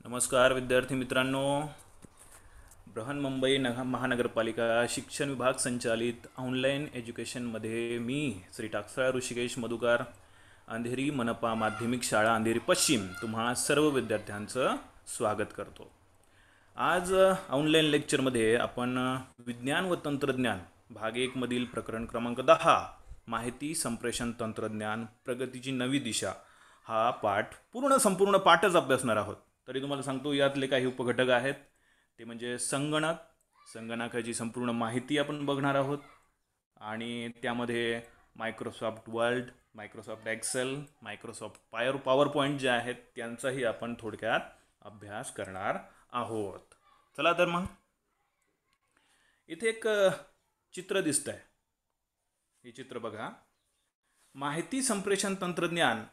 नमस्कार विद्यार्थी मित्रांनो. बृहन्मुंबई महानगरपालिका शिक्षण विभाग संचालित ऑनलाईन एज्युकेशनमध्ये मी श्री टाकसाळ ऋषिकेश मधुकार, अंधेरी मनपा माध्यमिक शाळा अंधेरी पश्चिम तुम्हा सर्व विद्यार्थ्यांचं स्वागत करतो. आज ऑनलाईन लेक्चरमध्ये आपण विज्ञान व तंत्रज्ञान भाग 1 मधील प्रकरण क्रमांक 10 माहिती संप्रेषण तंत्रज्ञान प्रगतीची नवी दिशा हा संपूर्ण पाठच अभ्यासणार आहोत. तरी तुम्हाला सांगतो यातले काही उपघटक आहेत ते म्हणजे संगणकाची संपूर्ण माहिती आपण बघणार आहोत आणि त्यामध्ये Microsoft Word, Microsoft Excel, Microsoft PowerPoint जे आहेत त्यांचाही आपण थोडक्यात अभ्यास करणार आहोत. चला तर मग इथे एक चित्र दिसतंय. हे चित्र बघा. माहिती संप्रेषण तंत्रज्ञान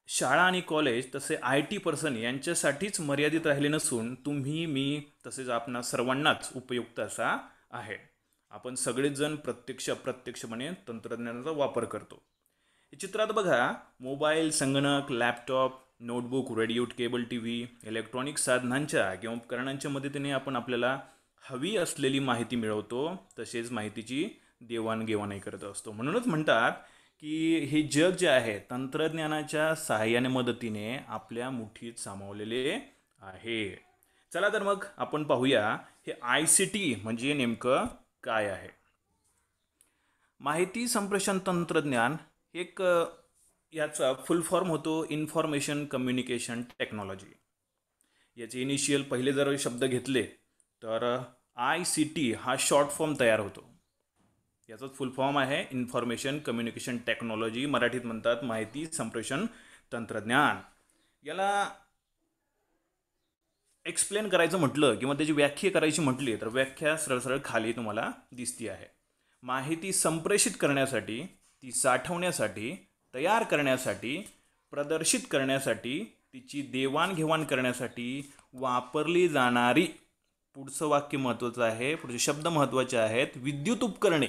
शाळा आणि कॉलेज तसे IT पर्सन यांच्यासाठीच मर्यादित राहिले नसून तुम्ही, मी तसेच आपणा सर्वांनाच उपयुक्त असा आहे. आपण सगळेच जण अप्रत्यक्षपणे तंत्रज्ञानाचा वापर करतो. या चित्रात बघा, मोबाईल, संगणक, laptop, notebook, radio, cable TV, electronic साधनांच्या किंवा उपकरणांच्या मदतीने आपण आपल्याला हवी असलेली माहिती मिळवतो, तसेच माहितीची देवाणघेवाणही करत असतो. म्हणूनच म्हणतात की हे जग जे आहे तंत्रज्ञानाच्या सहाय्याने मदतीने आपल्या मुठीत सामावलेले आहे. चला तर मग आपण पाहूया हे ICT म्हणजे नेमकं काय आहे. माहिती संप्रेषण तंत्रज्ञान एक याचा फुल फॉर्म होतो इन्फॉर्मेशन कम्युनिकेशन टेक्नॉलॉजी. याचे इनिशियल पहिले जर शब्द घेतले तर ICT हा शॉर्ट फॉर्म तयार होतो. याचाच फुल फॉर्म आहे इन्फॉर्मेशन कम्युनिकेशन टेक्नॉलॉजी, मराठीत म्हणतात माहिती संप्रेषण तंत्रज्ञान. याला एक्सप्लेन करायचं म्हटलं किंवा त्याची व्याख्या करायची म्हटली तर व्याख्या सरळ खाली तुम्हाला दिसती आहे. माहिती संप्रेषित करण्यासाठी, ती साठवण्यासाठी, तयार करण्यासाठी, प्रदर्शित करण्यासाठी, तिची देवाणघेवाण करण्यासाठी वापरली जाणारी, पुढचं वाक्य महत्त्वाचं आहे, पुढचे शब्द महत्त्वाचे आहेत, विद्युत उपकरणे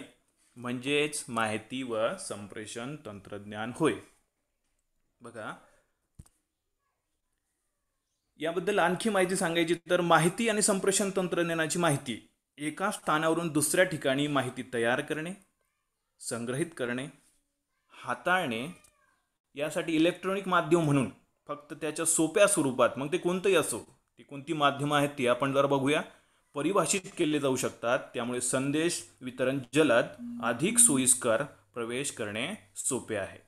म्हणजेच माहिती व संप्रेषण तंत्रज्ञान होय. बघा, याबद्दल आणखी माहिती सांगायची तर माहिती आणि संप्रेषण तंत्रज्ञानाची माहिती एका स्थानावरून दुसऱ्या ठिकाणी माहिती तयार करणे, संग्रहित करणे, हाताळणे यासाठी इलेक्ट्रॉनिक माध्यम म्हणून फक्त त्याच्या सोप्या स्वरूपात, मग ते कोणतंही असो, ती कोणती माध्यमं आहेत ती आपण जरा बघूया, परिभाषित केले जाऊ शकतात. त्यामुळे संदेश वितरण जलद, अधिक सोयीस्कर, प्रवेश करणे सोपे आहे.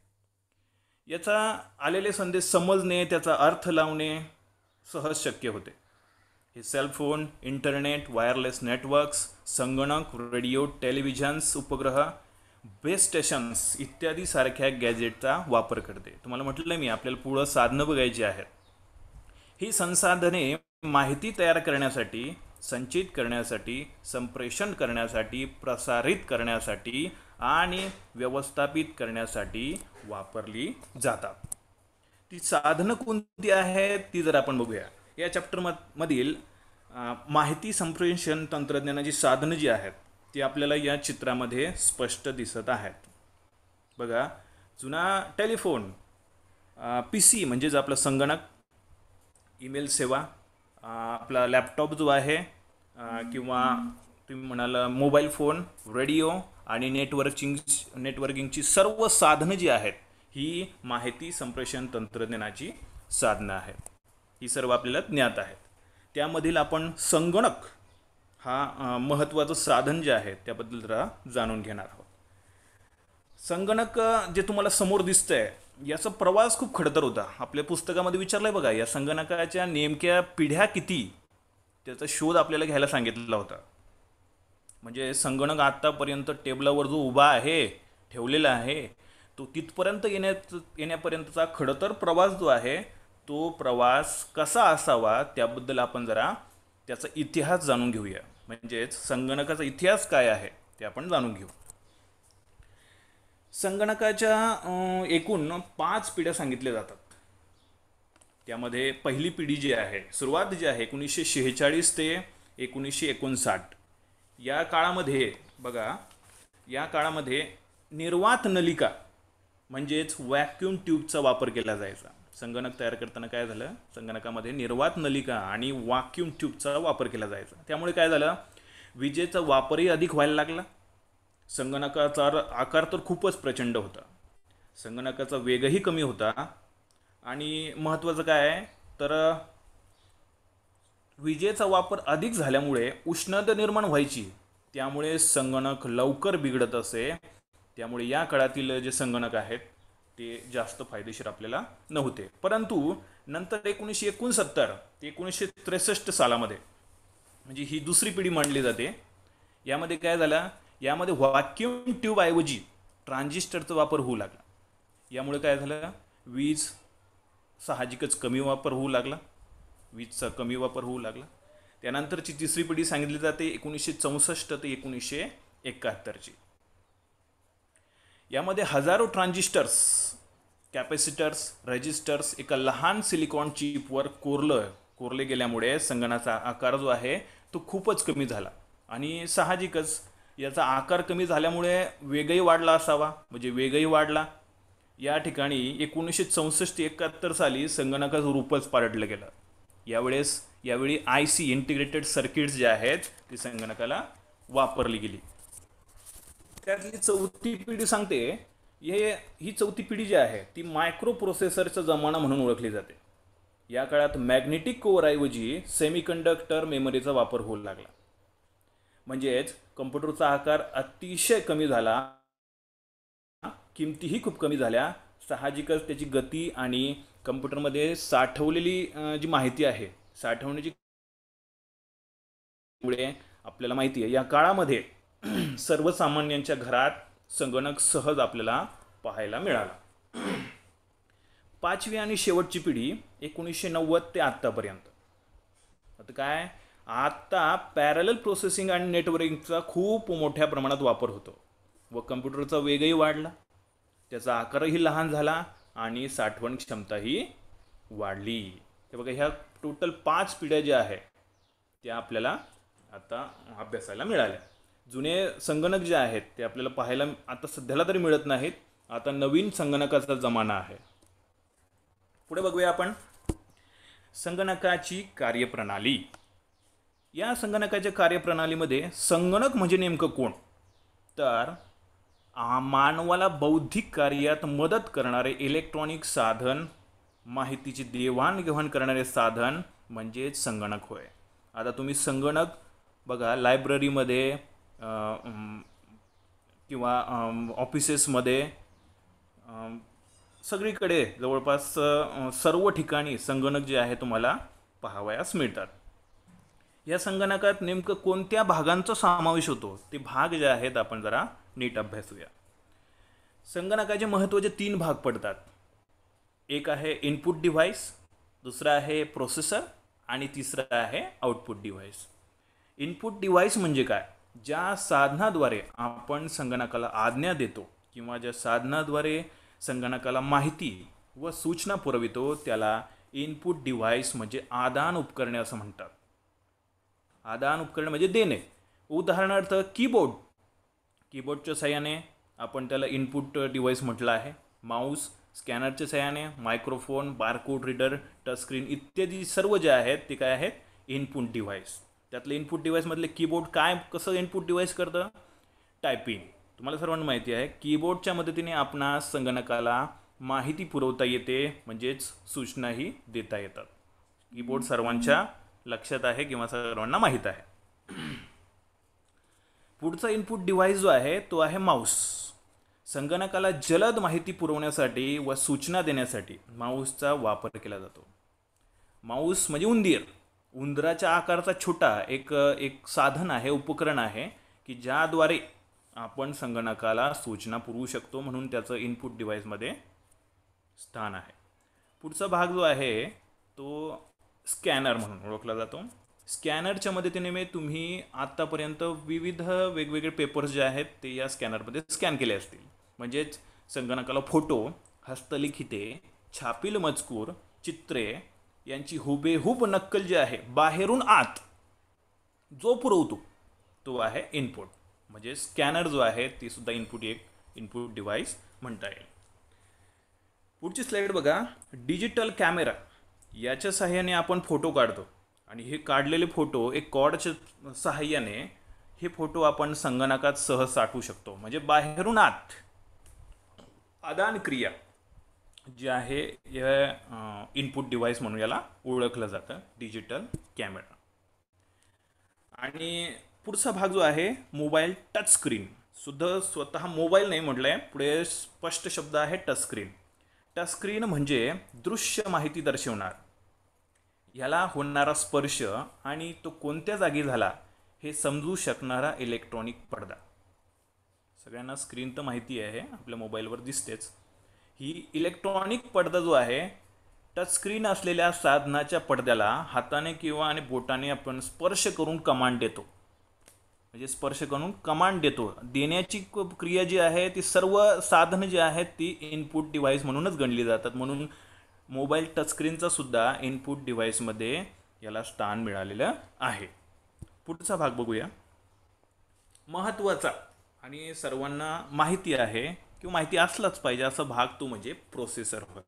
याचा आलेले संदेश समजणे, त्याचा अर्थ लावणे सहज शक्य होते. हे सेलफोन, इंटरनेट, वायरलेस नेटवर्क्स, संगणक, रेडिओ, टेलिव्हिजन्स, उपग्रह, बेस स्टेशन्स इत्यादी सारख्या गॅजेटचा वापर करते. तुम्हाला म्हटलं मी आपल्याला पुढं साधनं बघायची आहेत. ही संसाधने माहिती तयार करण्यासाठी, संचित करण्यासाठी, संप्रेषण करण्यासाठी, प्रसारित करण्यासाठी आणि व्यवस्थापित करण्यासाठी वापरली जातात. ती साधनं कोणती आहेत ती जर आपण बघूया. या चॅप्टरमधील माहिती संप्रेषण तंत्रज्ञानाची साधनं जी आहेत ती आपल्याला या चित्रामध्ये स्पष्ट दिसत आहेत. बघा, जुना टेलिफोन, PC म्हणजेच आपलं संगणक, ईमेल सेवा, आपला लॅपटॉप जो आहे किंवा तुम्ही म्हणाल मोबाईल फोन, रेडिओ आणि नेटवर्किंगची सर्व साधनं जी आहेत ही माहिती संप्रेषण तंत्रज्ञानाची साधनं आहेत. ही सर्व आपल्याला ज्ञात आहेत. त्यामधील आपण संगणक हा महत्त्वाचं साधन जे आहे त्याबद्दल जरा जाणून घेणार आहोत. संगणक जे तुम्हाला समोर दिसतंय याचा प्रवास खूप खडतर होता. आपल्या पुस्तकामध्ये विचारलंय बघा, या संगणकाच्या नेमक्या पिढ्या किती, त्याचा शोध आपल्याला घ्यायला सांगितलेला होता. म्हणजे संगणक आत्तापर्यंत टेबलावर जो उभा आहे, ठेवलेला आहे, तो तिथपर्यंत येण्यापर्यंतचा खडतर प्रवास जो आहे तो प्रवास कसा असावा त्याबद्दल आपण जरा त्याचा इतिहास जाणून घेऊया. म्हणजेच संगणकाचा इतिहास काय आहे ते आपण जाणून घेऊ. संगणकाच्या एकूण 5 पिढ्या सांगितल्या जातात. त्यामध्ये पहिली पिढी जी आहे, सुरुवात जी आहे 1946 ते 1959, या काळामध्ये बघा, या काळामध्ये निर्वात नलिका म्हणजेच व्हॅक्यूम ट्यूबचा वापर केला जायचा. संगणक तयार करताना काय झालं, संगणकामध्ये निर्वात नलिका आणि व्हॅक्यूम ट्यूबचा वापर केला जायचा. त्यामुळे काय झालं, विजेचा वापरही अधिक व्हायला लागला. संगणकाचा आकार तर खूपच प्रचंड होता, संगणकाचा वेगही कमी होता, आणि महत्त्वाचं काय आहे तर विजेचा वापर अधिक झाल्यामुळे उष्णता निर्माण व्हायची, त्यामुळे संगणक लवकर बिघडत असे. त्यामुळे या काळातील जे संगणक आहेत ते जास्त फायदेशीर आपल्याला नव्हते. परंतु नंतर 1969 ते 1963 सालामध्ये, म्हणजे ही दुसरी पिढी मानली जाते, यामध्ये काय झालं, यामध्ये व्हॅक्यूम ट्यूबऐवजी ट्रान्झिस्टरचा वापर होऊ लागला. यामुळे काय झालं, वीज साहजिकच कमी वापर होऊ लागला, वीजचा कमी वापर होऊ लागला. त्यानंतरची तिसरी पिढी सांगितली जाते 1964 ते 1971ची. यामध्ये हजारो ट्रान्झिस्टर्स, कॅपॅसिटर्स, रेजिस्टर्स एका लहान सिलिकॉन चिपवर कोरले गेल्यामुळे संगणकाचा आकार जो आहे तो खूपच कमी झाला. आणि साहजिकच याचा आकार कमी झाल्यामुळे वेगही वाढला असावा, म्हणजे वेगही वाढला. या ठिकाणी 1964-71 साली संगणकाचं रूपच पालटलं गेलं. यावेळी IC इंटिग्रेटेड सर्किट्स जे आहेत ती संगणकाला वापरली गेली. त्यातली चौथी पिढी सांगते, ही चौथी पिढी जी आहे ती मायक्रो प्रोसेसरचा जमाना म्हणून ओळखली जाते. या काळात मॅग्नेटिक कोअरऐवजी सेमीकंडक्टर मेमरीचा वापर होऊ लागला. म्हणजेच कम्प्युटरचा आकार अतिशय कमी झाला, किमतीही खूप कमी झाल्या. साहजिकच त्याची गती आणि कम्प्युटरमध्ये साठवलेली जी माहिती आहे, साठवण्याची मुळे आपल्याला माहिती आहे या काळामध्ये सर्वसामान्यांच्या घरात संगणक सहज आपल्याला पाहायला मिळाला. पाचवी आणि शेवटची पिढी 1990 ते आत्तापर्यंत. आता काय, आता पॅरलल प्रोसेसिंग आणि नेटवर्किंगचा खूप मोठ्या प्रमाणात वापर होतो व कम्प्युटरचा वेगही वाढला, त्याचा आकारही लहान झाला आणि साठवण क्षमताही वाढली. हे बघा, ह्या टोटल 5 पिढ्या ज्या आहेत त्या आपल्याला आता अभ्यासाला मिळाल्या. जुने संगणक जे आहेत ते आपल्याला पाहायला आता सध्याला तरी मिळत नाहीत. आता नवीन संगणकाचा जमाना आहे. पुढे बघूया आपण संगणकाची कार्यप्रणाली. या संगणकाच्या कार्यप्रणालीमध्ये संगणक म्हणजे नेमकं कोण, तर मानवाला बौद्धिक कार्यात मदत करणारे इलेक्ट्रॉनिक साधन, माहितीची देवाणघेवाण करणारे साधन म्हणजेच संगणक होय. आता तुम्ही संगणक बघा, लायब्ररीमध्ये किंवा ऑफिसेसमध्ये, सगळीकडे जवळपास सर्व ठिकाणी संगणक जे आहे तुम्हाला पाहावयास मिळतात. या संगणकात नेमकं कोणत्या भागांचा समावेश होतो ते भाग जे आहेत आपण जरा नीट अभ्यासूया. संगणकाचे महत्त्वाचे 3 भाग पडतात. एक आहे इनपुट डिव्हाइस, दुसरा आहे प्रोसेसर आणि तिसरा आहे आउटपुट डिव्हाइस. इनपुट डिव्हाइस म्हणजे काय, ज्या साधनाद्वारे आपण संगणकाला आज्ञा देतो किंवा ज्या साधनाद्वारे संगणकाला माहिती व सूचना पुरवितो त्याला इनपुट डिव्हाइस म्हणजे आदान उपकरणे असं म्हणतात. आदान उपकरणे म्हणजे देणे. उदाहरणार्थ कीबोर्डच्या सहाय्याने आपण त्याला इनपुट डिव्हाइस म्हटलं आहे. माऊस, स्कॅनरच्या सहाय्याने, मायक्रोफोन, बारकोड रीडर, टचस्क्रीन इत्यादी सर्व जे आहेत ते काय आहेत, इनपुट डिव्हाइस. त्यातले इनपुट डिव्हाइसमधले कीबोर्ड कसं इनपुट डिव्हाइस करतं, टायपिंग. तुम्हाला सर्वांना माहिती आहे कीबोर्डच्या मदतीने आपणास संगणकाला माहिती पुरवता येते, म्हणजेच सूचनाही देता येतात. कीबोर्ड सर्वांच्या लक्षात आहे किंवा सर्वांना माहीत आहे. पुढचा इनपुट डिव्हाइस जो आहे तो आहे माऊस. संगणकाला जलद माहिती पुरवण्यासाठी व सूचना देण्यासाठी माऊसचा वापर केला जातो. माऊस म्हणजे उंदराच्या आकाराचा छोटा एक साधन आहे, उपकरण आहे की ज्याद्वारे आपण संगणकाला सूचना पुरवू शकतो, म्हणून त्याचं इनपुट डिव्हाइसमध्ये स्थान आहे. पुढचा भाग जो आहे तो स्कॅनर म्हणून ओळखला जातो. स्कॅनरच्या मदतीने तुम्ही आत्तापर्यंत विविध वेगवेगळे पेपर्स जे आहेत ते या स्कॅनरमध्ये स्कॅन केले असतील. म्हणजेच संगणकाला फोटो, हस्तलिखिते, छापील मजकूर, चित्रे यांची हुबेहूब नक्कल जी आहे बाहेरून आत जो पुरवतो तो आहे इनपुट. म्हणजे स्कॅनर जो आहे ती सुद्धा इनपुट डिव्हाइस म्हणता येईल. पुढची स्लाईड बघा. डिजिटल कॅमेरा याच्या सहाय्याने आपण फोटो काढतो आणि हे काढलेले फोटो एक कॉर्डच्या सहाय्याने हे फोटो आपण संगणकात सहज साठवू शकतो. म्हणजे बाहेरून आत आदान क्रिया जी आहे या इनपुट डिव्हाइस म्हणून याला ओळखलं जातं, डिजिटल कॅमेरा. आणि पुढचा भाग जो आहे मोबाईल टच स्क्रीन. सुद्धा स्वतः मोबाईल नाही म्हटलंय, पुढे स्पष्ट शब्द आहे टच स्क्रीन. टच स्क्रीन म्हणजे दृश्य माहिती दर्शवणार, याला होणारा स्पर्श आणि तो कोणत्या जागी झाला हे समजू शकणारा इलेक्ट्रॉनिक पडदा. सगळ्यांना स्क्रीन तर माहिती आहे, आपल्या मोबाईलवर दिसतेच. ही इलेक्ट्रॉनिक पडदा जो आहे, टच स्क्रीन असलेल्या साधनाच्या पडद्याला हाताने किंवा आणि बोटाने आपण स्पर्श करून कमांड देतो. म्हणजे स्पर्श करून कमांड देतो. देण्याची क्रिया जी आहे ती सर्व साधनं जी आहेत ती इनपुट डिव्हाइस म्हणूनच गणली जातात. म्हणून मोबाईल टचस्क्रीनचा सुद्धा इनपुट डिव्हाइसमध्ये याला स्थान मिळालेलं आहे. पुढचा भाग बघूया. महत्त्वाचा आणि सर्वांना माहिती आहे किंवा माहिती असलाच पाहिजे असा भाग तो म्हणजे प्रोसेसर होय.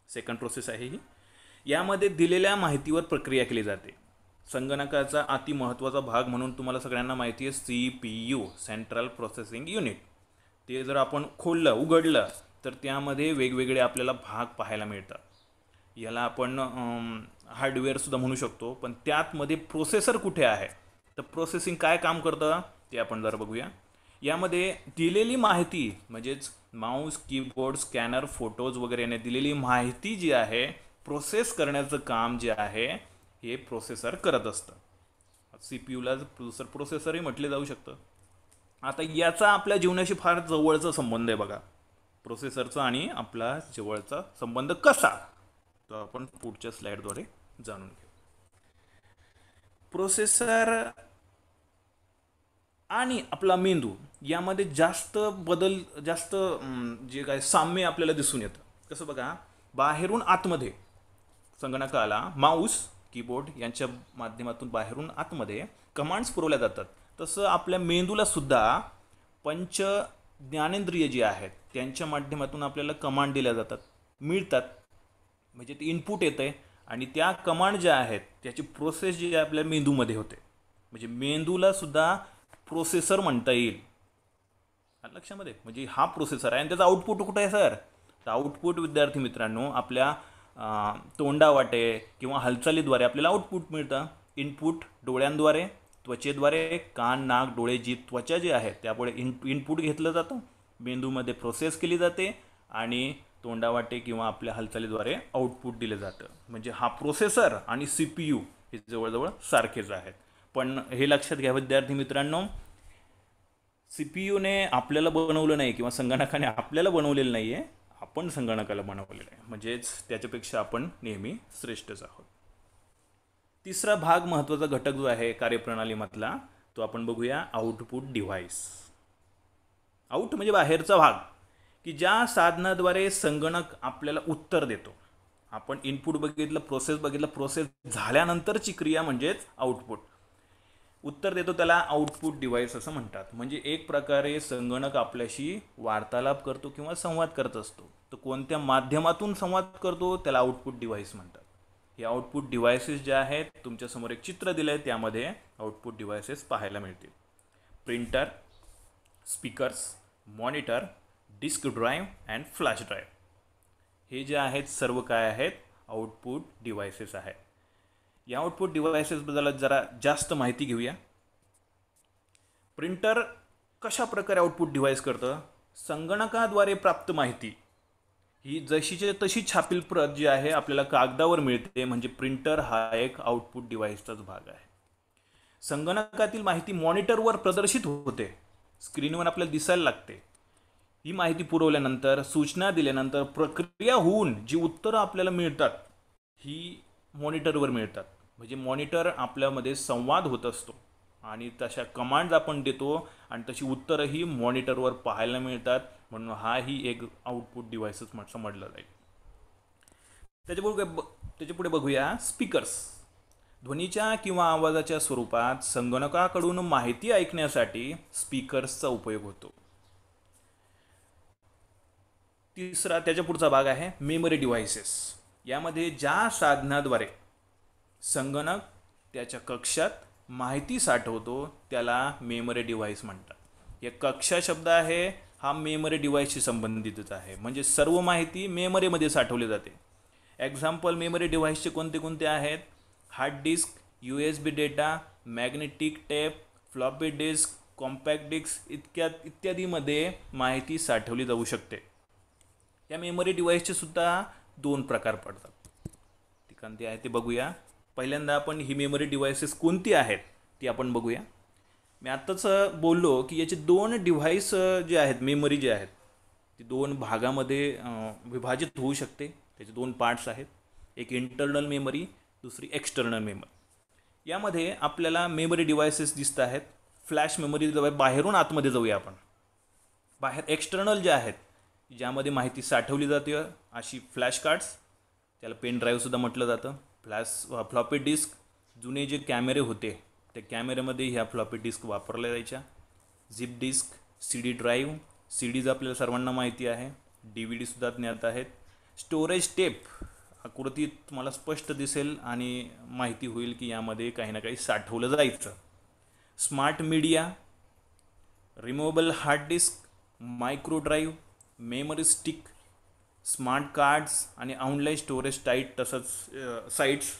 सेकंड प्रोसेस आहे ही. यामध्ये दिलेल्या माहितीवर प्रक्रिया केली जाते. संगणकाचा अति महत्त्वाचा भाग म्हणून तुम्हाला सगळ्यांना माहिती आहे CPU, सेंट्रल प्रोसेसिंग युनिट. ते जर आपण उघडलं तर त्यामध्ये वेगवेगळे आपल्याला भाग पाहायला मिळतात. याला आपण हार्डवेअरसुद्धा म्हणू शकतो. पण त्यातमध्ये प्रोसेसर कुठे आहे, तर प्रोसेसिंग काय काम करतं ते आपण जरा बघूया. यामध्ये दिलेली माहिती म्हणजेच माऊस, कीबोर्ड, स्कॅनर, फोटोज वगैरे याने दिलेली माहिती जी आहे प्रोसेस करण्याचं काम जे आहे हे प्रोसेसर करत असतं. CPUला प्रोसेसरही म्हटले जाऊ शकतं. आता याचा आपल्या जीवनाशी फार जवळचा संबंध आहे बघा. प्रोसेसरचा आणि आपला जवळचा संबंध कसा, तो आपण पुढच्या स्लाइडद्वारे जाणून घेऊ. प्रोसेसर आणि आपला मेंदू यामध्ये जास्त जे काय साम्य आपल्याला दिसून येतं. कसं बघा, बाहेरून आतमध्ये संगणकाला माऊस, कीबोर्ड यांच्या माध्यमातून बाहेरून आतमध्ये कमांड्स पुरवल्या जातात. तसं आपल्या मेंदूला सुद्धा पंच ज्ञानेंद्रिय जी आहेत त्यांच्या माध्यमातून आपल्याला कमांड दिल्या मिळतात. म्हणजे ते इनपुट येतं आहे आणि त्या कमांड ज्या आहेत त्याची प्रोसेस जी आपल्या मेंदूमध्ये होते. म्हणजे मेंदूला सुद्धा प्रोसेसर म्हणता येईल. लक्षामध्ये, म्हणजे हा प्रोसेसर आहे आणि त्याचं आउटपुट कुठं आहे सर, तर आउटपुट विद्यार्थी मित्रांनो आपल्या तोंडावाटे किंवा हालचालीद्वारे आपल्याला आउटपुट मिळतं. इनपुट डोळ्यांद्वारे, त्वचेद्वारे, कान, नाक, डोळे, जीभ, त्वचा जे आहे त्यापुढे इनपुट घेतलं जातं, मेंदूमध्ये प्रोसेस केली जाते आणि तोंडावाटे किंवा आपल्या हालचालीद्वारे आउटपुट दिलं जातं. म्हणजे हा प्रोसेसर आणि CPU हे जवळजवळ सारखेच आहेत. पण हे लक्षात घ्या विद्यार्थी मित्रांनो, CPUने आपल्याला बनवलं नाही किंवा संगणकाने आपल्याला बनवलेलं नाही आहे, आपण संगणकाला बनवलेलं आहे. म्हणजेच त्याच्यापेक्षा आपण नेहमी श्रेष्ठच आहोत. तिसरा भाग महत्त्वाचा घटक जो आहे कार्यप्रणालीमधला तो आपण बघूया, आउटपुट डिव्हाइस. आउट म्हणजे बाहेरचा भाग, की ज्या साधनाद्वारे संगणक आपल्याला उत्तर देतो. आपण इनपुट बघितलं, प्रोसेस बघितलं, प्रोसेस झाल्यानंतरची क्रिया म्हणजेच आउटपुट. उत्तर देतो त्याला आउटपुट डिव्हाइस असं म्हणतात. म्हणजे एक प्रकारे संगणक आपल्याशी वार्तालाप करतो किंवा संवाद करत असतो. तर कोणत्या माध्यमातून संवाद करतो त्याला आउटपुट डिव्हाइस म्हणतात. हे आउटपुट डिव्हाइसेस जे आहेत, तुमच्यासमोर एक चित्र दिलं आहे त्यामध्ये आउटपुट डिव्हाइसेस पाहायला मिळतील. Printer, speakers, monitor, disk drive and flash drive हे जे आहेत सर्व काय आहेत, आउटपुट डिव्हाइसेस आहेत. या आउटपुट डिव्हाइसेसबद्दल जरा जास्त माहिती घेऊया. प्रिंटर कशा प्रकारे आउटपुट डिव्हाइस करतं, संगणकाद्वारे प्राप्त माहिती ही जशीच्या तशी छापील प्रत जी आहे आपल्याला कागदावर मिळते. म्हणजे प्रिंटर हा एक आउटपुट डिव्हाइसचाच भाग आहे. संगणकातील माहिती मॉनिटरवर प्रदर्शित होते, स्क्रीनवर आपल्याला दिसायला लागते. ही माहिती पुरवल्यानंतर, सूचना दिल्यानंतर प्रक्रिया होऊन जी उत्तरं आपल्याला मिळतात ही मॉनिटरवर मिळतात. म्हणजे मॉनिटर आपल्यामध्ये संवाद होत असतो आणि तशा कमांड्स आपण देतो आणि तशी उत्तरंही मॉनिटरवर पाहायला मिळतात, म्हणून हाही एक आउटपुट डिव्हाइसच समजलं जाईल. त्याच्यापुढे बघूया स्पीकर्स. ध्वनीच्या किंवा आवाजाच्या स्वरूपात संगणकाकडून माहिती ऐकण्यासाठी स्पीकर्सचा उपयोग होतो. त्याच्या पुढचा भाग आहे मेमरी डिव्हाइसेस. यामध्ये ज्या साधनाद्वारे संगणक त्याच्या कक्षात माहिती साठवतो त्याला मेमरी डिव्हाइस म्हणतात. या कक्षा शब्द आहे हा मेमरी डिव्हाइसशी संबंधितच आहे, म्हणजे सर्व माहिती मेमरीमध्ये साठवली जाते. एक्झाम्पल मेमरी डिव्हाइसचे कोणते कोणते आहेत? Hard disk, USB data, magnetic tape, floppy disk, compact disk इत्यादीमध्ये माहिती साठवली जाऊ शकते. या मेमरी डिव्हाइसचे सुद्धा 2 प्रकार पडतात. ती कोणती आहे ते बघूया. पहिल्यांदा आपण ही मेमरी डिव्हाइसेस कोणती आहेत ती आपण बघूया. मी आत्ताच बोललो की याचे 2 डिव्हाइस जे आहेत, मेमरी जे आहेत ती 2 भागामध्ये विभाजित होऊ शकते. त्याचे 2 पार्ट्स आहेत, एक इंटरनल मेमरी, दुसरी एक्सटर्नल मेमरी. यामध्ये आपल्याला मेमरी डिव्हाइसेस दिसत आहेत. फ्लॅश मेमरी बाहेरून आतमध्ये जाऊया आपण. बाहेर एक्सटर्नल जे आहेत ज्यामध्ये माहिती साठवली जाते अशी फ्लॅश कार्ड्स, त्याला पेन ड्राईव्हसुद्धा म्हटलं जातं. फ्लॉपी डिस्क, जुने जे कॅमेरे होते त्या कॅमेऱ्यामध्ये ह्या फ्लॉपी डिस्क वापरल्या जायच्या. झिप डिस्क, CD ड्राईव्ह, CDज आपल्याला सर्वांना माहिती आहे. DVD सुद्धा ज्ञात आहेत. स्टोरेज टेप, आकृतीत तुम्हाला स्पष्ट दिसेल आणि माहिती होईल की यामध्ये काही ना काही साठवलं जायचं. Smart media, removable hard disk, micro drive, memory stick, smart cards आणि ऑनलाईन स्टोरेज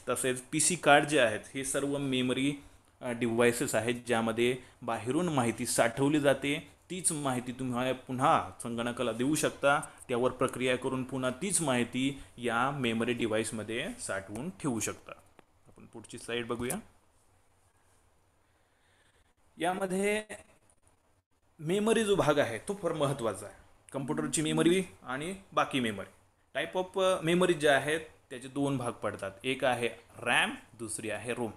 तसेच PC कार्ड जे आहेत हे सर्व मेमरी डिव्हाइसेस आहेत ज्यामध्ये बाहेरून माहिती साठवली जाते. तीच माहिती तुम्ही पुन्हा संगणकाला देऊ शकता, त्यावर प्रक्रिया करून पुन्हा तीच माहिती या मेमरी डिव्हाइसमध्ये साठवून ठेवू शकता. आपण पुढची स्लाईड बघूया. यामध्ये मेमरी जो भाग आहे तो फार महत्त्वाचा आहे. कम्प्युटरची मेमरी आणि बाकी मेमरी. टाईप ऑफ मेमरी जे आहेत त्याचे 2 भाग पडतात. एक आहे रॅम, दुसरी आहे रोम.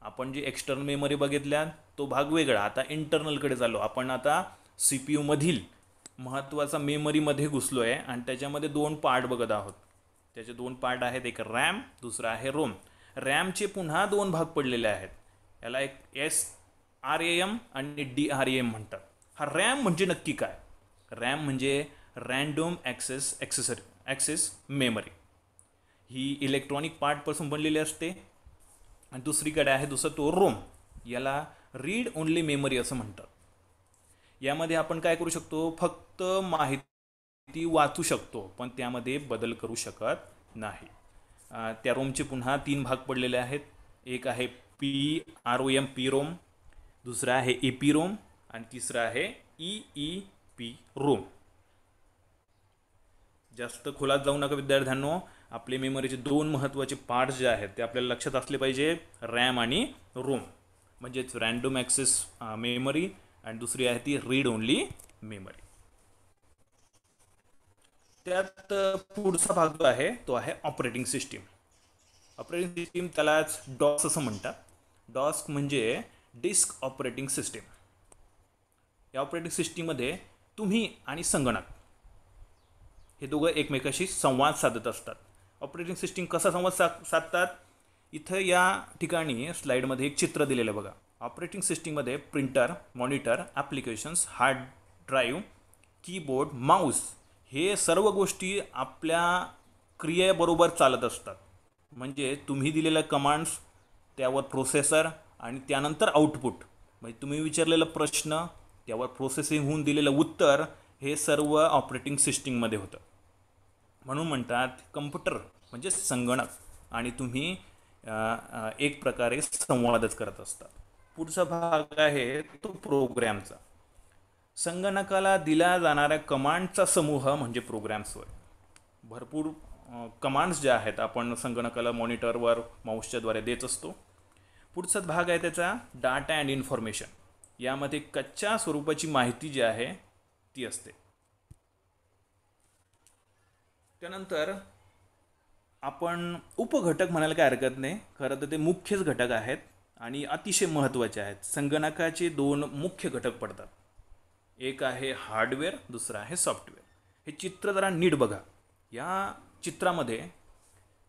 आपण जी एक्सटर्नल मेमरी बघितल्या तो भाग वेगळा. आता इंटरनलकडे चाललो आपण. आता CPU मधील महत्त्वाचा मेमरीमध्ये घुसलो आहे आणि त्याच्यामध्ये 2 पार्ट बघत आहोत. त्याचे 2 पार्ट आहेत, एक रॅम, दुसरा आहे रोम. रॅमचे पुन्हा 2 भाग पडलेले आहेत. याला एक SRAM आणि DRAM म्हणतात. हा रॅम म्हणजे नक्की काय? रॅम म्हणजे रँडम ॲक्सेस मेमरी. ही इलेक्ट्रॉनिक पार्टपासून बनलेली असते. आणि दुसरीकडे आहे तो रोम. याला रीड ओनली मेमरी असं म्हणतात. यामध्ये आपण काय करू शकतो? फक्त माहिती वाचू शकतो, पण त्यामध्ये बदल करू शकत नाही. त्या रोमचे पुन्हा 3 भाग पडलेले आहेत. एक आहे PROM, दुसरा आहे EPROM आणि तिसरा आहे EEPROM. जास्त खोलात जाऊ नका विद्यार्थ्यांनो. आपले मेमरीचे 2 महत्त्वाचे पार्ट्स जे आहेत ते आपल्याला लक्षात असले पाहिजे, रॅम आणि रोम. म्हणजेच रँडम ॲक्सेस मेमरी आणि दुसरी आहे ती रीड ओनली मेमरी. त्यात पुढचा भाग जो आहे तो आहे ऑपरेटिंग सिस्टीम. ऑपरेटिंग सिस्टीम त्यालाच डॉस असं म्हणतात. डॉस म्हणजे डिस्क ऑपरेटिंग सिस्टीम. या ऑपरेटिंग सिस्टीममध्ये तुम्ही आणि संगणक हे दोघं एकमेकाशी संवाद साधत असतात. ऑपरेटिंग सिस्टीम कसा संवाद साधतात? इथं या ठिकाणी स्लाईडमध्ये एक चित्र दिलेलं बघा. ऑपरेटिंग सिस्टीममध्ये printer, monitor, applications, hard drive, keyboard, Mouse हे सर्व गोष्टी आपल्या क्रियेबरोबर चालत असतात. म्हणजे तुम्ही दिलेल्या कमांड्स, त्यावर प्रोसेसर आणि त्यानंतर आउटपुट, म्हणजे तुम्ही विचारलेला प्रश्न, त्यावर प्रोसेसिंग होऊन दिलेलं उत्तर, हे सर्व ऑपरेटिंग सिस्टीममध्ये होतं. म्हणून म्हणतात कम्प्युटर म्हणजे संगणक आणि तुम्ही एक प्रकारे संवादच करत असतात. पुढचा भाग आहे तो प्रोग्रॅमचा. संगणकाला दिल्या जाणाऱ्या कमांडचा समूह म्हणजे प्रोग्रॅम्स होय. भरपूर कमांड्स ज्या आहेत आपण संगणकाला मॉनिटरवर माऊसच्याद्वारे देत असतो. पुढचा भाग आहे त्याचा डाटा अँड इन्फॉर्मेशन. यामध्ये कच्च्या स्वरूपाची माहिती जी आहे ती असते. त्यानंतर आपण उपघटक म्हणायला काय हरकत नाही, खरं तर ते मुख्यच घटक आहेत. आणि अतिशय महत्त्वाचे आहेत. संगणकाचे दोन मुख्य घटक पडतात. एक आहे हार्डवेअर, दुसरं आहे सॉफ्टवेअर. हे चित्र जरा नीट बघा. या चित्रामध्ये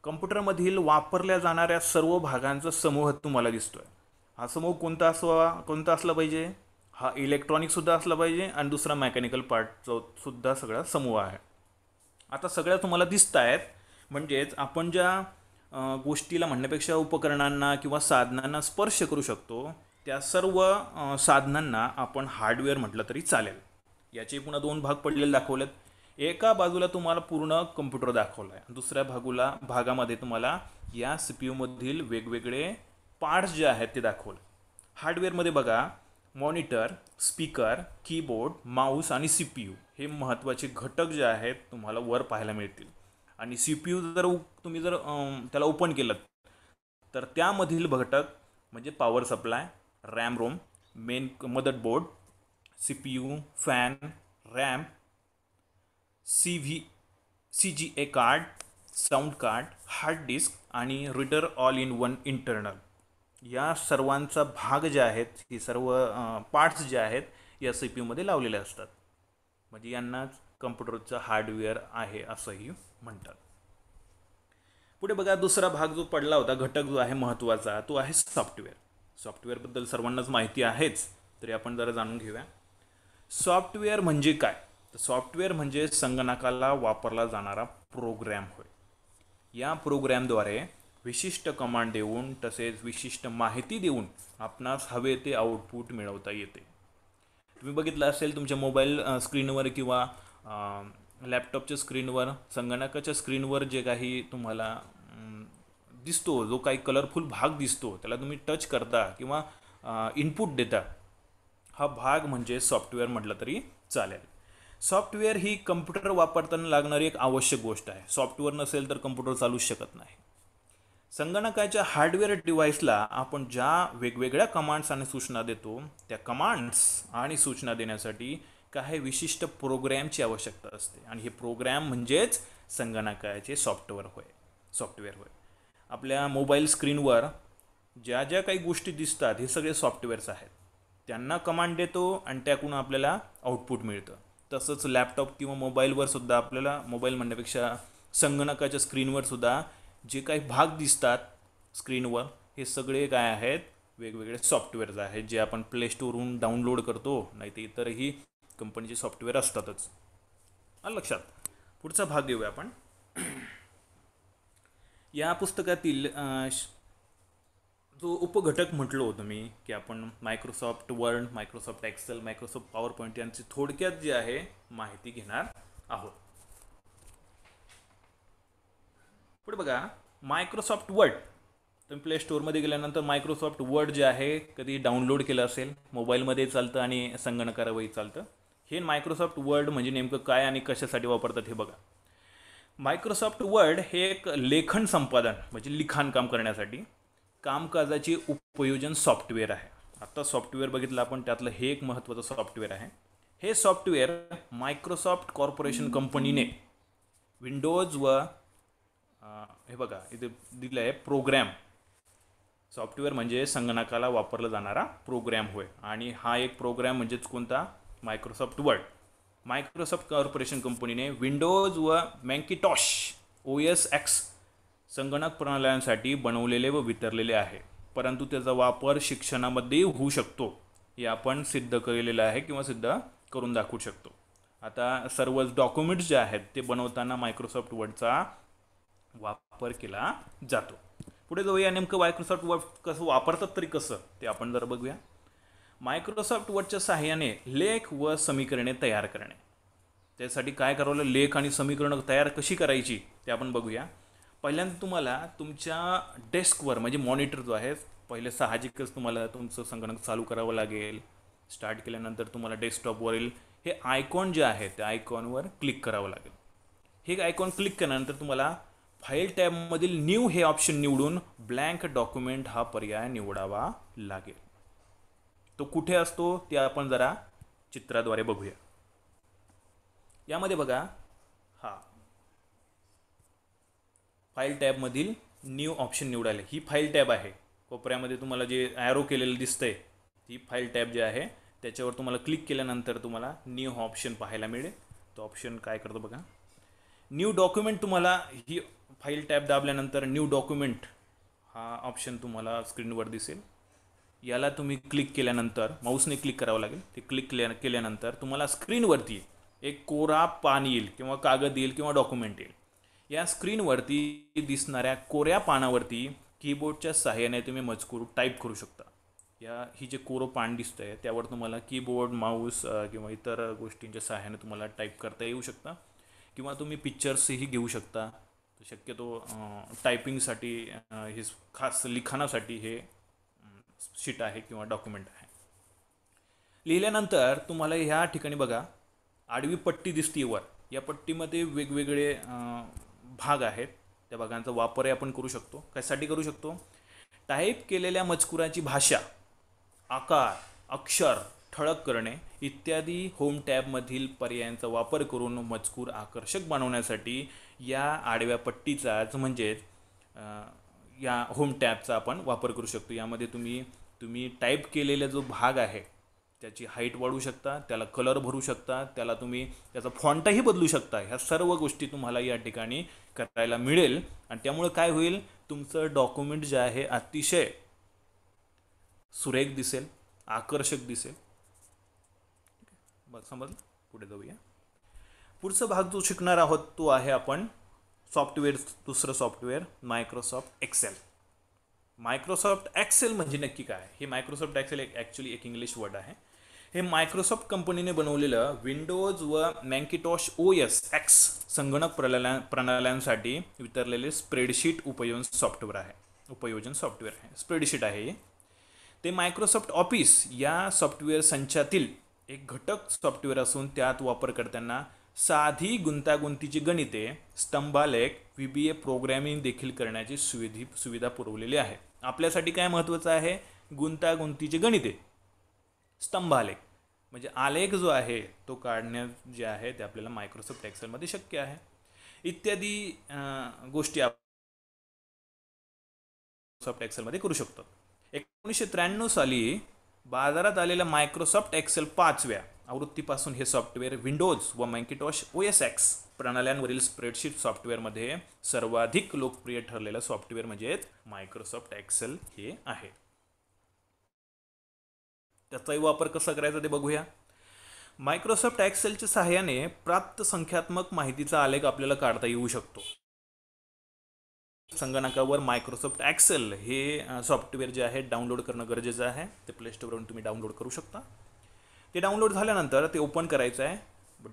कम्प्युटरमधील वापरल्या जाणाऱ्या सर्व भागांचा समूह तुम्हाला दिसतोय. हा समूह कोणता असला पाहिजे? हा इलेक्ट्रॉनिकसुद्धा असला पाहिजे आणि दुसरा मेकॅनिकल पार्टचा सुद्धा सगळा समूह आहे. आता सगळ्या तुम्हाला दिसत आहेत. म्हणजेच आपण ज्या गोष्टीला म्हणण्यापेक्षा उपकरणांना किंवा साधनांना स्पर्श करू शकतो त्या सर्व साधनांना आपण हार्डवेअर म्हटलं तरी चालेल. याचे पुन्हा दोन भाग पडलेले दाखवलेत. एका बाजूला तुम्हाला पूर्ण कम्प्युटर दाखवला आहे, दुसऱ्या भागामध्ये तुम्हाला या सी पी यूमधील वेगवेगळे पार्ट्स जे आहेत ते दाखवले. हार्डवेअरमध्ये बघा, मॉनिटर, स्पीकर, कीबोर्ड, माऊस आणि सी पी यू हे महत्त्वाचे घटक जे आहेत तुम्हाला वर पाहायला मिळतील. आणि सी पी यू तुम्ही जर त्याला ओपन केलं तर त्यामधील घटक म्हणजे power supply, RAM ROM, main motherboard, C P U, fan, RAM, CGA card, sound card, hard disk आणि reader all in one internal. या सर्वांचा भाग जे आहेत, हे सर्व पार्ट्स जे आहेत या सी पी यूमध्ये लावलेले असतात. म्हणजे यांनाच कम्प्युटरचं हार्डवेअर आहे असंही म्हणतात. पुढे बघा, दुसरा भाग जो पडला होता, घटक जो आहे महत्त्वाचा, तो आहे सॉफ्टवेअर. सॉफ्टवेअरबद्दल सर्वांनाच माहिती आहेच, तरी आपण जरा जाणून घेऊया. सॉफ्टवेअर म्हणजे काय? तर सॉफ्टवेअर म्हणजे संगणकाला वापरला जाणारा प्रोग्रॅम होय. या प्रोग्रॅमद्वारे विशिष्ट कमांड देऊन तसेच विशिष्ट माहिती देऊन आपणास हवे ते आउटपुट मिळवता येते. तुम्ही बघितलं असेल तुमच्या मोबाईल स्क्रीनवर किंवा लॅपटॉपच्या स्क्रीनवर, संगणकाच्या स्क्रीनवर जे काही तुम्हाला दिसतो, जो काही कलरफुल भाग दिसतो, त्याला तुम्ही टच करता किंवा इनपुट देता, हा भाग म्हणजे सॉफ्टवेअर म्हटलं तरी चालेल. सॉफ्टवेअर ही कम्प्युटर वापरताना लागणारी एक आवश्यक गोष्ट आहे. सॉफ्टवेअर नसेल तर कम्प्युटर चालूच शकत नाही. संगणकाच्या हार्डवेअर डिव्हाइसला आपण ज्या वेगवेगळ्या कमांड्स आणि सूचना देतो, त्या कमांड्स आणि सूचना देण्यासाठी काही विशिष्ट प्रोग्रॅमची आवश्यकता असते आणि हे प्रोग्रॅम म्हणजेच संगणकाचे सॉफ्टवेअर होय. आपल्या मोबाईल स्क्रीनवर ज्या ज्या काही गोष्टी दिसतात हे सगळे सॉफ्टवेअर्स आहेत. त्यांना कमांड देतो आणि त्याकडून आपल्याला आउटपुट मिळतं. तसंच लॅपटॉप किंवा मोबाईलवर सुद्धा आपल्याला, मोबाईल म्हणण्यापेक्षा संगणकाच्या स्क्रीनवर सुद्धा जे काही भाग दिसतात स्क्रीनवर, हे सगळे काय आहेत? वेगवेगळे सॉफ्टवेअर्स आहेत जे आपण प्ले स्टोअरहून डाउनलोड करतो, नाही तर इतरही कंपनीचे सॉफ्टवेअर असतातच. आलं लक्षात? पुढचा भाग घेऊया आपण. या पुस्तकातील जो उपघटक म्हटलो होतो मी की आपण Microsoft Word, Microsoft Excel, Microsoft PowerPoint यांची थोडक्यात जी आहे माहिती घेणार आहोत. पुढे बघा, मायक्रोसॉफ्ट वर्ड. तुम्ही प्ले स्टोअरमध्ये गेल्यानंतर मायक्रोसॉफ्ट वर्ड जे आहे कधी डाउनलोड केलं असेल, मोबाईलमध्ये चालतं आणि संगणकावरही चालतं. हे मायक्रोसॉफ्ट वर्ड म्हणजे नेमकं काय आणि कशासाठी वापरतात हे बघा. मायक्रोसॉफ्ट वर्ड हे एक लेखन संपादन म्हणजे लिखाणकाम करण्यासाठी कामकाजाचे उपयोजन सॉफ्टवेअर आहे. आता सॉफ्टवेअर बघितलं आपण, त्यातलं हे एक महत्त्वाचं सॉफ्टवेअर आहे. हे सॉफ्टवेअर मायक्रोसॉफ्ट कॉर्पोरेशन कंपनीने विंडोज व हे बघा इथे दिलं आहे प्रोग्रॅम. सॉफ्टवेअर म्हणजे संगणकाला वापरला जाणारा प्रोग्रॅम होय. आणि हा एक प्रोग्रॅम म्हणजेच कोणता? Microsoft Word. मायक्रोसॉफ्ट कॉर्पोरेशन कंपनीने विंडोज व मॅकिंटॉश OS X संगणक प्रणाल्यांसाठी बनवलेले व वितरलेले आहे. परंतु त्याचा वापर शिक्षणामध्ये होऊ शकतो हे आपण सिद्ध केलेलं आहे किंवा सिद्ध करून दाखवू शकतो. आता सर्वच डॉक्युमेंट्स जे आहेत ते बनवताना मायक्रोसॉफ्ट वर्डचा वापर केला जातो. पुढे जाऊया, नेमकं मायक्रोसॉफ्ट वर्ड कसं वापरतात तरी कसं ते आपण जरा बघूया. मायक्रोसॉफ्ट वर्डच्या सहाय्याने लेख व समीकरणे तयार करणे. त्यासाठी काय करावं? लेख आणि समीकरणं तयार कशी करायची ते आपण बघूया. पहिल्यांदा तुम्हाला तुमच्या डेस्कवर म्हणजे मॉनिटर जो आहे, पहिले साहजिकच तुम्हाला तुमचं संगणक चालू करावं लागेल. स्टार्ट केल्यानंतर तुम्हाला डेस्कटॉपवरील हे आयकॉन जे आहे त्या आयकॉनवर क्लिक करावं लागेल. हे आयकॉन क्लिक केल्यानंतर तुम्हाला फाईल टॅबमधील न्यू हे ऑप्शन निवडून ब्लँक डॉक्युमेंट हा पर्याय निवडावा लागेल. तो कुठे असतो ते आपण जरा चित्राद्वारे बघूया. यामध्ये बघा, हा फाईल टॅबमधील न्यू ऑप्शन निवडाले. ही फाईल टॅब आहे. कोपऱ्यामध्ये तुम्हाला जे ॲरो केलेलं दिसतंय ती फाईल टॅब जे आहे त्याच्यावर तुम्हाला क्लिक केल्यानंतर तुम्हाला न्यू हा ऑप्शन पाहायला मिळेल. तो ऑप्शन काय करतो बघा, न्यू डॉक्युमेंट. तुम्हाला ही फाईल टॅब दाबल्यानंतर न्यू डॉक्युमेंट हा ऑप्शन तुम्हाला स्क्रीनवर दिसेल. याला तुम्ही क्लिक केल्यानंतर माऊसने क्लिक करावं लागेल. ते क्लिक केल्यानंतर तुम्हाला स्क्रीनवरती एक कोरा पान येईल किंवा कागद येईल किंवा डॉक्युमेंट येईल. या स्क्रीनवरती दिसणाऱ्या कोऱ्या पानावरती कीबोर्डच्या सहाय्याने तुम्ही मजकूर टाईप करू शकता. ही जे कोरं पान दिसतं आहे त्यावर तुम्हाला कीबोर्ड, माऊस किंवा इतर गोष्टींच्या सहाय्याने तुम्हाला टाईप करता येऊ शकता किंवा तुम्ही पिक्चर्सही घेऊ शकता. शक्यतो टायपिंगसाठी हे खास लिखाणासाठी हे शीट आहे किंवा डॉक्युमेंट आहे. लिहिल्यानंतर तुम्हाला ह्या ठिकाणी बघा आडवी पट्टी दिसते वर. या पट्टीमध्ये वेगवेगळे भाग आहेत. त्या भागांचा वापरही आपण करू शकतो. कशासाठी करू शकतो? टाईप केलेल्या मजकुराची भाषा, आकार, अक्षर ठळक करणे इत्यादी होम टॅबमधील पर्यायांचा वापर करून मजकूर आकर्षक बनवण्यासाठी या आडव्या पट्टीचाच म्हणजेच या होम टॅबचा आपण वापर करू शकतो. यामध्ये तुम्ही टाईप केलेला जो भाग आहे त्याची हाईट वाढवू शकता, त्याला कलर भरू शकता, त्याचा फॉन्टही बदलू शकता. ह्या सर्व गोष्टी तुम्हाला या ठिकाणी करायला मिळेल आणि त्यामुळे काय होईल, तुमचं डॉक्युमेंट जे आहे अतिशय सुरेख दिसेल, आकर्षक दिसेल. बघ समजलं. पुढे जाऊया. पुढचा भाग जो शिकणार आहोत तो आहे आपण सॉफ्टवेअर. दुसरं software Microsoft Excel. Microsoft Excel म्हणजे नक्की काय? हे मायक्रोसॉफ्ट एक्सेल ॲक्च्युली एक इंग्लिश वर्ड आहे. हे मायक्रोसॉफ्ट कंपनीने बनवलेलं विंडोज व मॅकिंटॉश OS X संगणक प्रणाल्यांसाठी वितरलेले स्प्रेडशीट उपयोजन सॉफ्टवेअर आहे. स्प्रेडशीट आहे हे. ते मायक्रोसॉफ्ट ऑफिस या सॉफ्टवेअर संचातील एक घटक सॉफ्टवेअर असून त्यात वापरकर्त्यांना साधी गुंतागुंतीची गणिते, स्तंभालेख, VBA प्रोग्रॅमिंग देखील करण्याची सुविधा पुरवलेली आहे. आपल्यासाठी काय महत्त्वाचं आहे? गुंतागुंतीची गणिते, स्तंभालेख म्हणजे आलेख जो आहे तो काढण्यात जे आहे ते आपल्याला मायक्रोसॉफ्ट एक्सेलमध्ये शक्य आहे. इत्यादी गोष्टी आपण मायक्रोसॉफ्ट एक्सेलमध्ये करू शकतो. 1993 साली बाजारात आलेल्या मायक्रोसॉफ्ट एक्सेल 5व्या आवृत्तीपासून हे सॉफ्टवेअर विंडोज व मॅकिंटॉश OS X प्रणाल्यांवरील स्प्रेडशीट सॉफ्टवेअरमध्ये सर्वाधिक लोकप्रिय ठरलेलं सॉफ्टवेअर म्हणजे मायक्रोसॉफ्ट एक्सेल हे आहे. त्याचाही वापर कसा करायचा ते बघूया. मायक्रोसॉफ्ट एक्सेलच्या सहाय्याने प्राप्त संख्यात्मक माहितीचा आलेख आपल्याला काढता येऊ शकतो. संगणकावर मायक्रोसॉफ्ट एक्सेल हे सॉफ्टवेअर जे आहे डाउनलोड करणं गरजेचं आहे. ते प्ले स्टोअरवरून तुम्ही डाउनलोड करू शकता. ते डाउनलोड झाल्यानंतर ते ओपन करायचं आहे.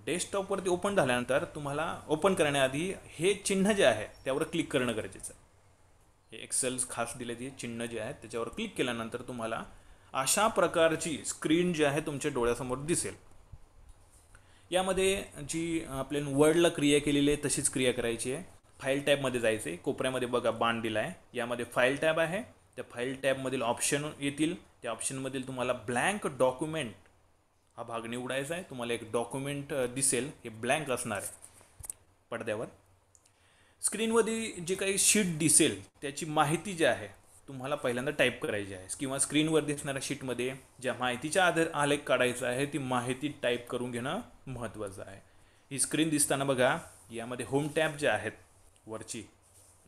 डेस्कटॉपवरती ओपन झाल्यानंतर तुम्हाला ओपन करण्याआधी हे चिन्ह जे आहे त्यावर क्लिक करणं गरजेचं आहे. हे एक्सेल खास दिलेली चिन्ह जे आहे त्याच्यावर क्लिक केल्यानंतर तुम्हाला अशा प्रकारची स्क्रीन जी आहे तुमच्या डोळ्यासमोर दिसेल. यामध्ये जी आपल्याला वर्डला क्रिया केलेली आहे तशीच क्रिया करायची आहे. फाईल टॅबमध्ये जायचे. कोपऱ्यामध्ये बघा बाण दिला आहे. यामध्ये फाईल टॅब आहे. त्या फाईल टॅबमधील ऑप्शन येतील. त्या ऑप्शनमधील तुम्हाला ब्लँक डॉक्युमेंट हा भाग निवडायचा आहे. तुम्हाला एक डॉक्युमेंट दिसेल, हे ब्लँक असणार आहे पडद्यावर. स्क्रीनमध्ये जे काही शीट दिसेल त्याची माहिती जी आहे तुम्हाला पहिल्यांदा टाईप करायची आहे किंवा स्क्रीनवर दिसणाऱ्या शीटमध्ये ज्या माहितीचा आलेख काढायचा आहे ती माहिती टाईप करून घेणं महत्त्वाचं आहे. ही स्क्रीन दिसताना बघा यामध्ये होम टॅब जे आहेत वरची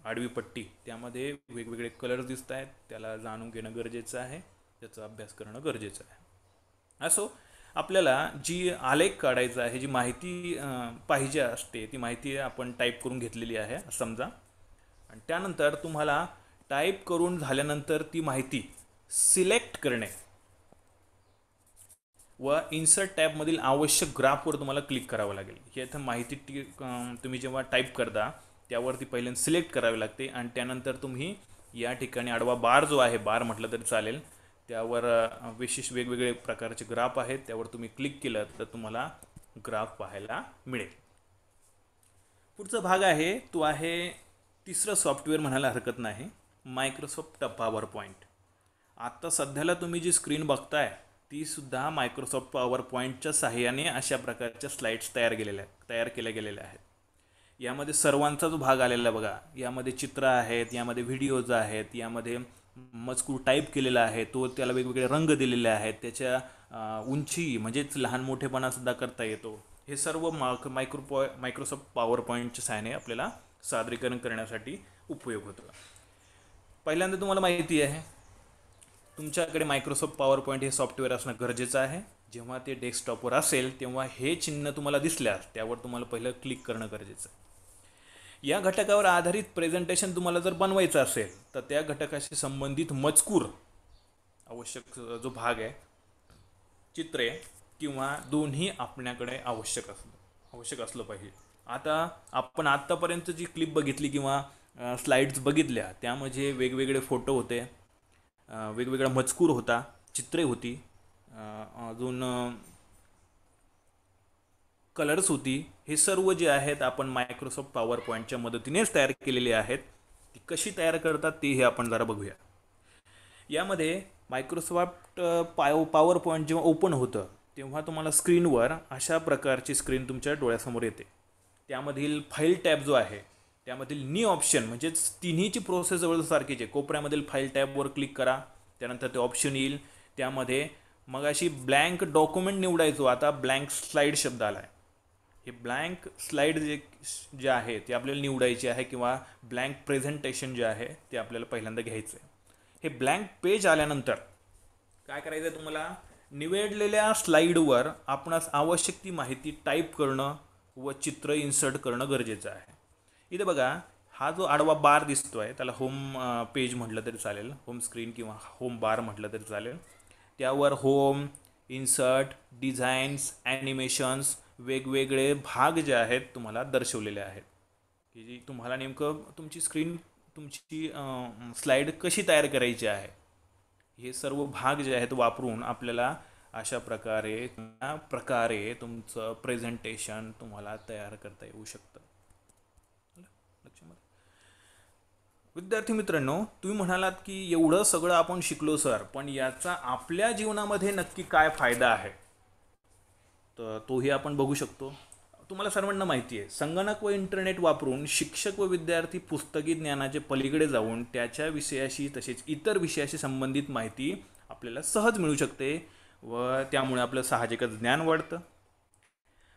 आडवी पट्टी त्यामध्ये वेगवेगळे कलर दिसत आहेत. त्याला जाणून घेणं गरजेचं आहे. त्याचा अभ्यास करणं गरजेचं आहे. असो आपल्याला जी आलेख काढायचा आहे, जी माहिती पाहिजे असते ती माहिती आपण टाईप करून घेतलेली आहे समजा. आणि त्यानंतर तुम्हाला टाईप करून झाल्यानंतर ती माहिती सिलेक्ट करणे व इन्सर्ट टॅबमधील आवश्यक ग्राफवर तुम्हाला क्लिक करावं लागेल. हे इथं माहिती तुम्ही जेव्हा टाईप करता त्यावरती पहिल्यांदा सिलेक्ट करावे लागते आणि त्यानंतर तुम्ही या ठिकाणी आडवा बार जो आहे, बार म्हटलं तरी चालेल, त्यावर विशेष वेगवेगळे प्रकारचे ग्राफ आहेत त्यावर तुम्ही क्लिक केलं तर तुम्हाला ग्राफ पाहायला मिळेल. पुढचा भाग आहे तो आहे तिसरं सॉफ्टवेअर म्हणायला हरकत नाही, मायक्रोसॉफ्ट पॉवर पॉईंट. आत्ता सध्याला तुम्ही जी स्क्रीन बघताय ती सुद्धा मायक्रोसॉफ्ट पॉवर पॉईंटच्या सहाय्याने अशा प्रकारच्या स्लाइड्स तयार केल्या गेलेल्या आहेत. यामध्ये सर्वांचा जो भाग आलेला बघा, यामध्ये चित्र आहेत, यामध्ये व्हिडिओज आहेत, यामध्ये मजकूर टाईप केलेला आहे तो, त्याला वेगवेगळे रंग दिलेले आहेत, त्याच्या उंची म्हणजेच लहान मोठेपणासुद्धा करता येतो. हे सर्व मायक्रोसॉफ्ट पॉवर पॉईंटच्या सहाय्याने आपल्याला सादरीकरण करण्यासाठी उपयोग होतो. पहिल्यांदा तुम्हाला माहिती आहे तुमच्याकडे मायक्रोसॉफ्ट पॉवर पॉईंट हे सॉफ्टवेअर असणं गरजेचं आहे. जेव्हा ते डेस्कटॉपवर असेल तेव्हा हे चिन्ह तुम्हाला दिसल्यास त्यावर तुम्हाला पहिलं क्लिक करणं गरजेचं आहे. या घटकावर आधारित प्रेझेंटेशन तुम्हाला जर बनवायचं असेल तर त्या घटकाशी संबंधित मजकूर आवश्यक जो भाग आहे, चित्रे किंवा दोन्ही आपल्याकडे आवश्यक असलं पाहिजे. आता आपण आत्तापर्यंत जी क्लिप बघितली किंवा स्लाइड्स बघितल्या त्यामध्ये वेगवेगळे फोटो होते, वेगवेगळा मजकूर होता, चित्रे होती, अजून कलर्स होती. हे सर्व जे आहेत आपण मायक्रोसॉफ्ट पॉवर पॉईंटच्या मदतीनेच तयार केलेले आहेत. ती कशी तयार करतात ते हे आपण जरा बघूया. यामध्ये मायक्रोसॉफ्ट पॉवर पॉईंट जेव्हा ओपन होतं तेव्हा तुम्हाला स्क्रीनवर अशा प्रकारची स्क्रीन तुमच्या डोळ्यासमोर येते. त्यामधील फाईल टॅब जो आहे त्यामधील न्यू ऑप्शन म्हणजेच तिन्हीची प्रोसेस जवळ सारखीच आहे. कोपऱ्यामधील फाईल टॅबवर क्लिक करा, त्यानंतर ते ऑप्शन येईल. त्यामध्ये मग अशी ब्लँक डॉक्युमेंट निवडायचो, आता ब्लँक स्लाईड शब्द आला आहे. हे ब्लँक स्लाईड जे आहे ते आपल्याला निवडायचे आहे किंवा ब्लँक प्रेझेंटेशन जे आहे ते आपल्याला पहिल्यांदा घ्यायचं आहे. हे ब्लँक पेज आल्यानंतर काय करायचं आहे तुम्हाला, निवडलेल्या स्लाईडवर आपणास आवश्यक ती माहिती टाईप करणं व चित्र इन्सर्ट करणं गरजेचं आहे. इथे बघा हा जो आडवा बार दिसतो आहे त्याला होम पेज म्हटलं तरी चालेल, होम स्क्रीन किंवा होम बार म्हटलं तरी चालेल. त्यावर होम, इन्सर्ट, डिझाईन्स, ॲनिमेशन्स वेगवेगळे भाग जे आहेत तुम्हाला दर्शवलेले आहेत की जी तुम्हाला नेमकं तुमची स्लाईड कशी तयार करायची आहे. हे सर्व भाग जे आहेत वापरून आपल्याला अशा प्रकारे तुमचं प्रेझेंटेशन तुम्हाला तयार करता येऊ शकतं. लक्षामध्ये विद्यार्थी मित्रांनो, तुम्ही म्हणालात की एवढं सगळं आपण शिकलो सर, पण याचा आपल्या जीवनामध्ये नक्की काय फायदा आहे, तर तोही आपण बघू शकतो. तुम्हाला सर्वांना माहिती आहे संगणक व इंटरनेट वापरून शिक्षक व विद्यार्थी पुस्तकी ज्ञानाचे पलीकडे जाऊन त्याच्या विषयाशी तसेच इतर विषयाशी संबंधित माहिती आपल्याला सहज मिळू शकते व त्यामुळे आपलं साहजिकच ज्ञान वाढतं.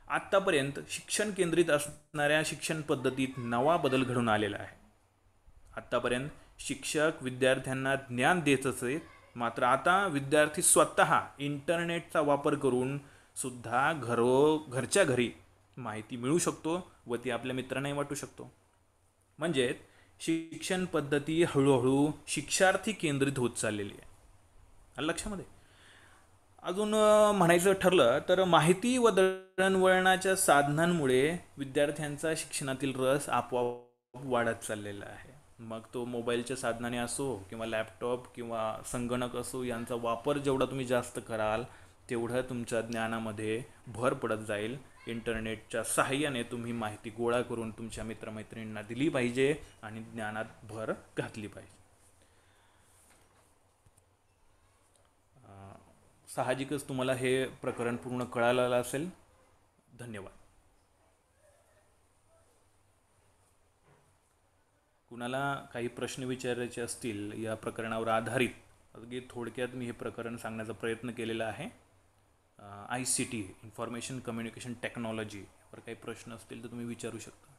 आत्तापर्यंत शिक्षण केंद्रित असणाऱ्या शिक्षण पद्धतीत नवा बदल घडून आलेला आहे. आत्तापर्यंत शिक्षक विद्यार्थ्यांना ज्ञान देत असे, मात्र आता विद्यार्थी स्वतः इंटरनेटचा वापर करून सुद्धा घरच्या घरी माहिती मिळू शकतो व ती आपल्या मित्रांनाही वाटू शकतो. म्हणजे शिक्षण पद्धती हळूहळू शिक्षार्थी केंद्रित होत चाललेली आहे. लक्षामध्ये अजून म्हणायचं ठरलं तर माहिती व दळणवळणाच्या साधनांमुळे विद्यार्थ्यांचा शिक्षणातील रस आपोआप वाढत चाललेला आहे. मग तो मोबाईलच्या साधनाने असो किंवा लॅपटॉप किंवा संगणक असो, यांचा वापर जेवढा तुम्ही जास्त कराल तेवढं तुमच्या ज्ञानामध्ये भर पडत जाईल. इंटरनेटच्या सहाय्याने तुम्ही माहिती गोळा करून तुमच्या मित्रमैत्रिणींना दिली पाहिजे आणि ज्ञानात भर घातली पाहिजे. साहजिकच तुम्हाला हे प्रकरण पूर्ण कळालं असेल. धन्यवाद. कुणाला काही प्रश्न विचारायचे असतील या प्रकरणावर आधारित, अगदी थोडक्यात मी हे प्रकरण सांगण्याचा प्रयत्न केलेला आहे. ICT इन्फॉर्मेशन कम्युनिकेशन टेक्नॉलॉजी यावर काही प्रश्न असतील तर तुम्ही विचारू शकता.